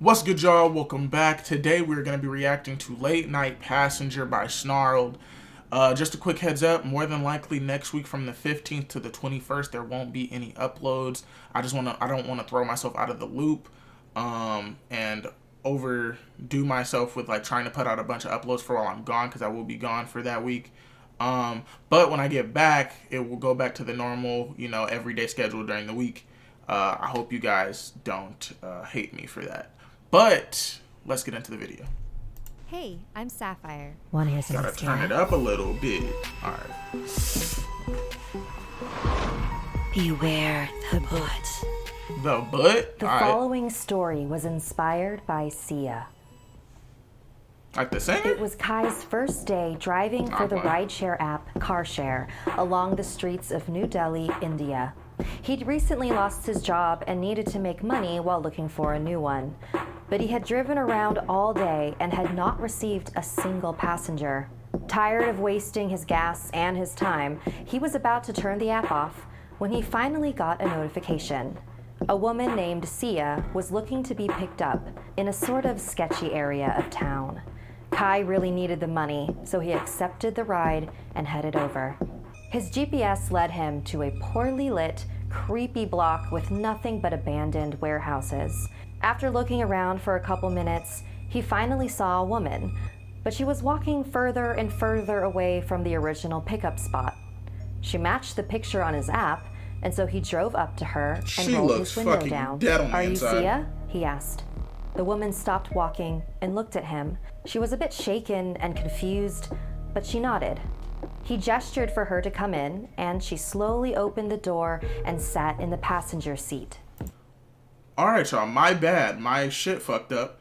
What's good, y'all? Welcome back. Today we're going to be reacting to Late Night Passenger by Snarled. Just a quick heads up, more than likely next week from the 15th to the 21st there won't be any uploads. I don't want to throw myself out of the loop and overdo myself with like trying to put out a bunch of uploads for while I'm gone, because I will be gone for that week. But when I get back, it will go back to the normal, everyday schedule during the week. I hope you guys don't hate me for that. But let's get into the video. Hey, I'm Sapphire. Want to hear some Gotta turn it up a little bit. Alright. Beware the butt. The butt? The following story was inspired by Sia. Like the singer? It was Kai's first day driving for the rideshare app KryShare along the streets of New Delhi, India. He'd recently lost his job and needed to make money while looking for a new one. But he had driven around all day and had not received a single passenger. Tired of wasting his gas and his time, he was about to turn the app off when he finally got a notification. A woman named Sia was looking to be picked up in a sort of sketchy area of town. Kai really needed the money, so he accepted the ride and headed over. His GPS led him to a poorly lit, creepy block with nothing but abandoned warehouses. After looking around for a couple minutes, he finally saw a woman, but she was walking further and further away from the original pickup spot. She matched the picture on his app, and so he drove up to her and rolled his window down. Are you Sia? He asked. The woman stopped walking and looked at him. She was a bit shaken and confused, but she nodded. He gestured for her to come in, and she slowly opened the door and sat in the passenger seat. Alright, y'all, my bad. My shit fucked up.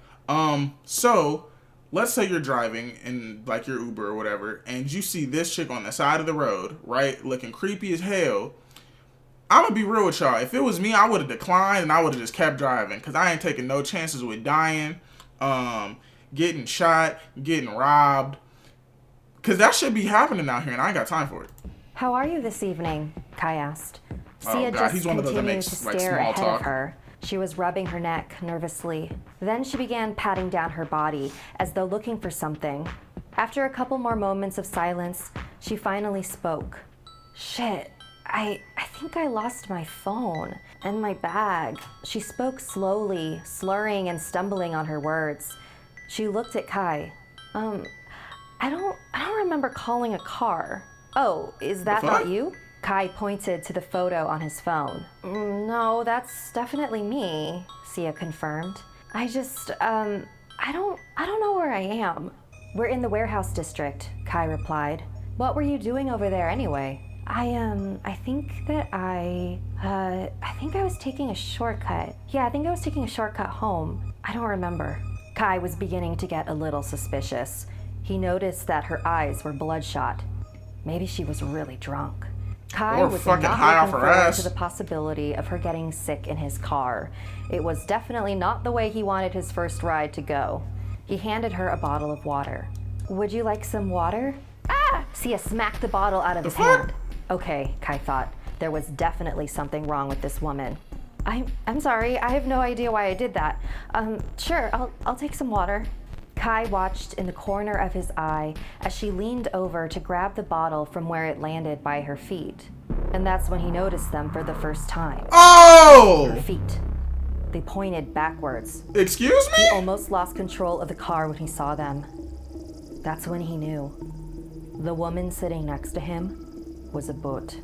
So, let's say you're driving in, like, your Uber or whatever, and you see this chick on the side of the road, right, looking creepy as hell. I'm gonna be real with y'all. If it was me, I would have declined, and I would have just kept driving, because I ain't taking no chances with dying, getting shot, getting robbed, because that should be happening out here, and I ain't got time for it. How are you this evening? Kai asked. Sia he's one of those that makes, to like, stare small ahead talk. of her. She was rubbing her neck nervously. Then she began patting down her body as though looking for something. After a couple more moments of silence, she finally spoke. Shit, I think I lost my phone and my bag. She spoke slowly, slurring and stumbling on her words. She looked at Kai. I don't remember calling a car. Oh, is that not you? Kai pointed to the photo on his phone. No, that's definitely me, Sia confirmed. I just, I don't know where I am. We're in the warehouse district, Kai replied. What were you doing over there anyway? I think I was taking a shortcut. Yeah, I think I was taking a shortcut home. I don't remember. Kai was beginning to get a little suspicious. He noticed that her eyes were bloodshot. Maybe she was really drunk. Kai was not looking forward to the possibility of her getting sick in his car. It was definitely not the way he wanted his first ride to go. He handed her a bottle of water. Would you like some water? Ah! Sia smacked the bottle out of his hand. Okay, Kai thought. There was definitely something wrong with this woman. I'm sorry, I have no idea why I did that. Sure, I'll take some water. Kai watched in the corner of his eye as she leaned over to grab the bottle from where it landed by her feet. And that's when he noticed them for the first time. Oh! Her feet. They pointed backwards. Excuse me? He almost lost control of the car when he saw them. That's when he knew. The woman sitting next to him was a bhut.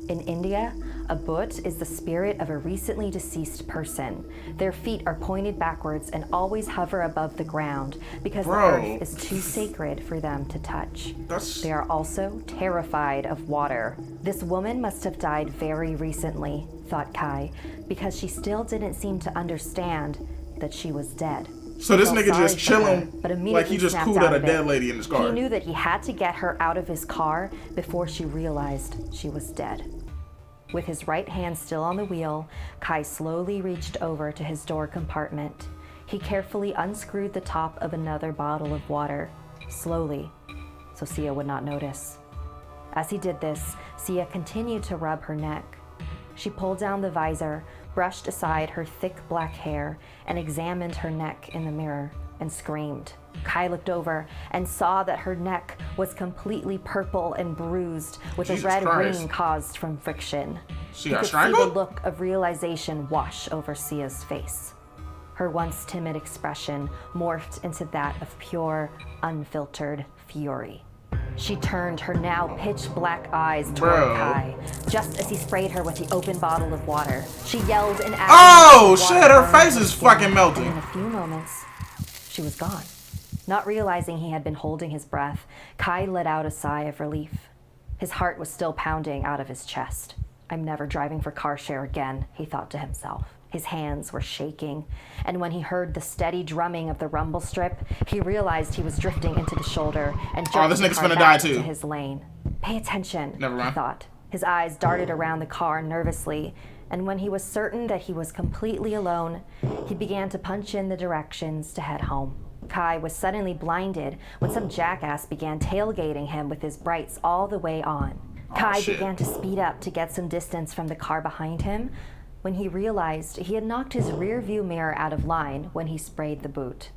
In India, a bhut is the spirit of a recently deceased person. Their feet are pointed backwards and always hover above the ground because the earth is too sacred for them to touch. They are also terrified of water. This woman must have died very recently, thought Kai, because she still didn't seem to understand that she was dead. So this nigga just chilling, like he just cooled at a dead lady in his car. He knew that he had to get her out of his car before she realized she was dead. With his right hand still on the wheel, Kai slowly reached over to his door compartment. He carefully unscrewed the top of another bottle of water, slowly, so Sia would not notice. As he did this, Sia continued to rub her neck. She pulled down the visor, brushed aside her thick black hair and examined her neck in the mirror and screamed. Kai looked over and saw that her neck was completely purple and bruised with Jesus a red Christ. ring caused from friction. She He got could see the strangled? look of realization wash over Sia's face. Her once timid expression morphed into that of pure, unfiltered fury. She turned her now pitch-black eyes toward Bro. Kai, just as he sprayed her with the open bottle of water. She yelled in agony. Oh, as the shit, water her burned face is skin, fucking melting. And in a few moments, she was gone. Not realizing he had been holding his breath, Kai let out a sigh of relief. His heart was still pounding out of his chest. I'm never driving for CarShare again, he thought to himself. His hands were shaking, and when he heard the steady drumming of the rumble strip, he realized he was drifting into the shoulder and jerked this the nigga's car finna back die too. into his lane. Pay attention, Never mind. he thought. His eyes darted around the car nervously, and when he was certain that he was completely alone, he began to punch in the directions to head home. Kai was suddenly blinded when some jackass began tailgating him with his brights all the way on. Kai shit. began to speed up to get some distance from the car behind him when he realized he had knocked his rear view mirror out of line when he sprayed the boot.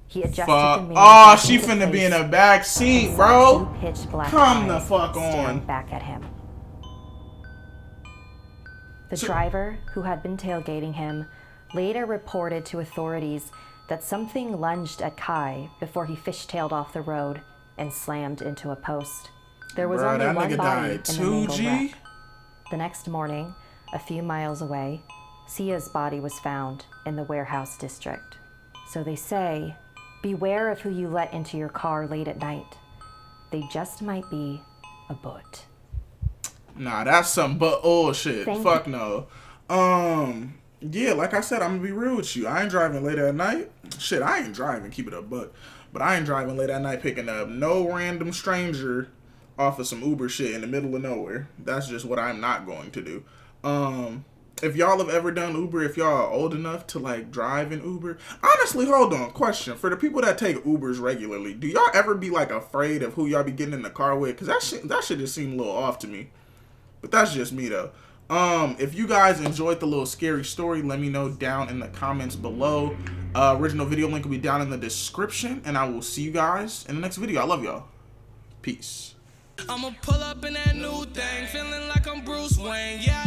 He adjusted the mirror. Oh, back she into finna be place in the back seat, and bro. saw two pitch black Come the eyes fuck staring on. back at him. The driver, who had been tailgating him, later reported to authorities that something lunged at Kai before he fishtailed off the road and slammed into a post. There was Bruh, only that one nigga body died in the too, mangled G? wreck. The next morning, a few miles away, Sia's body was found in the warehouse district. So they say, beware of who you let into your car late at night. They just might be a boot. Nah, that's some bullshit. Thank Fuck no. Yeah, like I said, I'm gonna be real with you. I ain't driving late at night. Shit, I ain't driving, keep it a buck. But I ain't driving late at night picking up no random stranger off of some Uber shit in the middle of nowhere. That's just what I'm not going to do. If y'all have ever done Uber, if y'all are old enough to like drive in Uber, honestly, hold on, question. For the people that take Ubers regularly, do y'all ever be like afraid of who y'all be getting in the car with? Cause that shit just seemed a little off to me. But that's just me though. If you guys enjoyed the little scary story, let me know down in the comments below. Original video link will be down in the description, and I will see you guys in the next video. I love y'all. Peace. I'ma pull up in that new thing, feeling like I'm Bruce Wayne. Yeah,